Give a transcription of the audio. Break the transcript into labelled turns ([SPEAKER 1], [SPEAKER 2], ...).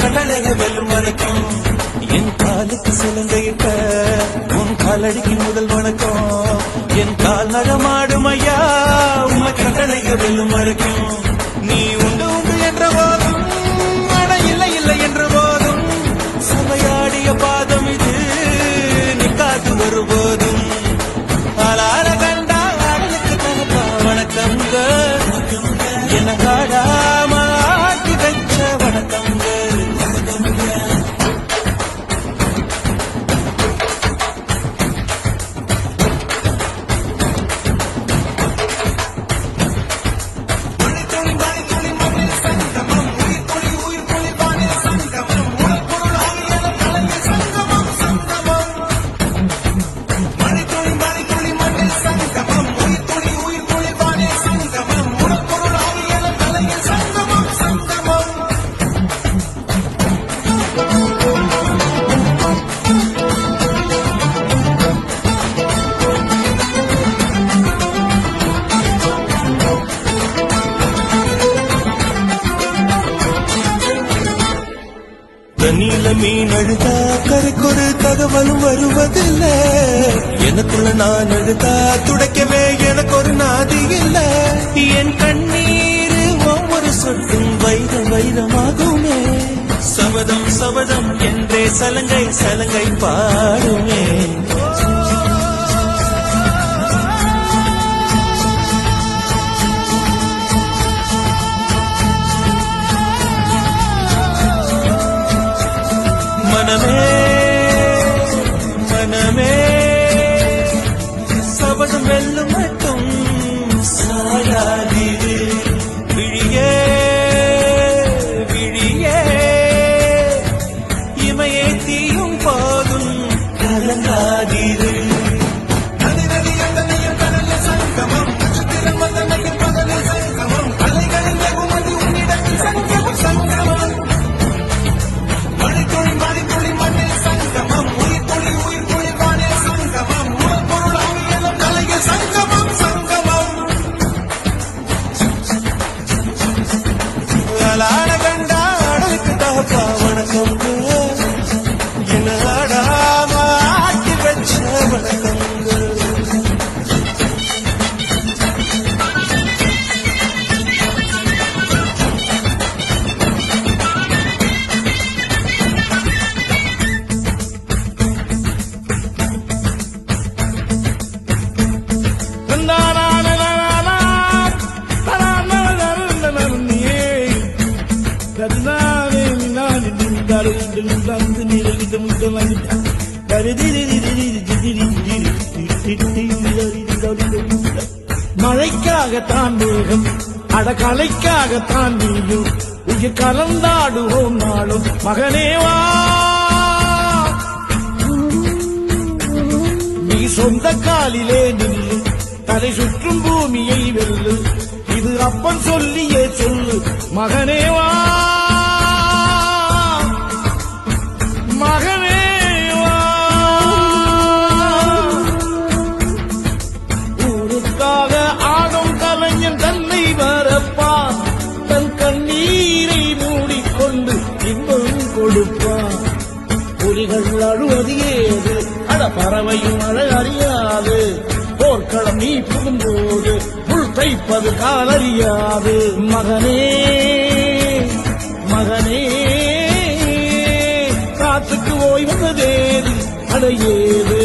[SPEAKER 1] கடலைய வெல்லும் வரைக்கும் என் காலுக்கு சிலங்கையிட்ட உன் காலடிக்கு முதல் வணக்கம் என் கால் நடமாடும் ஐயா உமை கடலைய வெல்லும் வரைக்கும் நீ உண்டு உண்டு என்ற போதும் அட இல்லை இல்லை என்ற போதும் சமையாடிய பாதம் இது நிக்காது ஒருபோதும் ஆளார கண்டா ஆடலுக்கு தனப்பா வணக்கங்க என காடாம ஆட்டி வச்ச வணக்கங்க தண்ணியில மீன் அழுதா கரைக்கொரு தகவலும் வருவதில்லை எனக்குள்ள நான் அழுதா துடைக்கவே எனக்கு ஒரு நாதி இல்ல என் கண்ணீர் ஒவ்வொரு சொட்டும் வைரம் வைரமாகுமே சபதம் சபதம் என்றே சலங்கை சலங்கை பாடுமே மனமே மனமே சபதம் வெல்லும் மட்டும் சாயாதீரு விழியே விழியே இமையே தீயும் போதும் கலங்காதீரு
[SPEAKER 2] மழைக்காகத்தான் மேகம் அடகலைக்காகத்தான் நீயும் உயிர் கலந்தாடுவோம் நாளும் மகனேவா நீ சொந்த காலிலே நில்லு தலை சுற்றும் பூமியை வெல்லு இது அப்பன் சொல்லியே சொல்லு மகனேவா மகனேவா ஊருக்காக ஆடும் கலைஞன் தன்னை வரப்பான் தன் கண்ணீரை மூடிக்கொண்டு இன்பம் கொடுப்பான் புலிகள் அழுவது ஏது அட பறவையும் அழ அறியாது போர்க்களம் நீ புகும்போது புல் தைப்பது காலறியாது மகனே மகனே காற்றுக்கு ஓய்வதேது அடையேது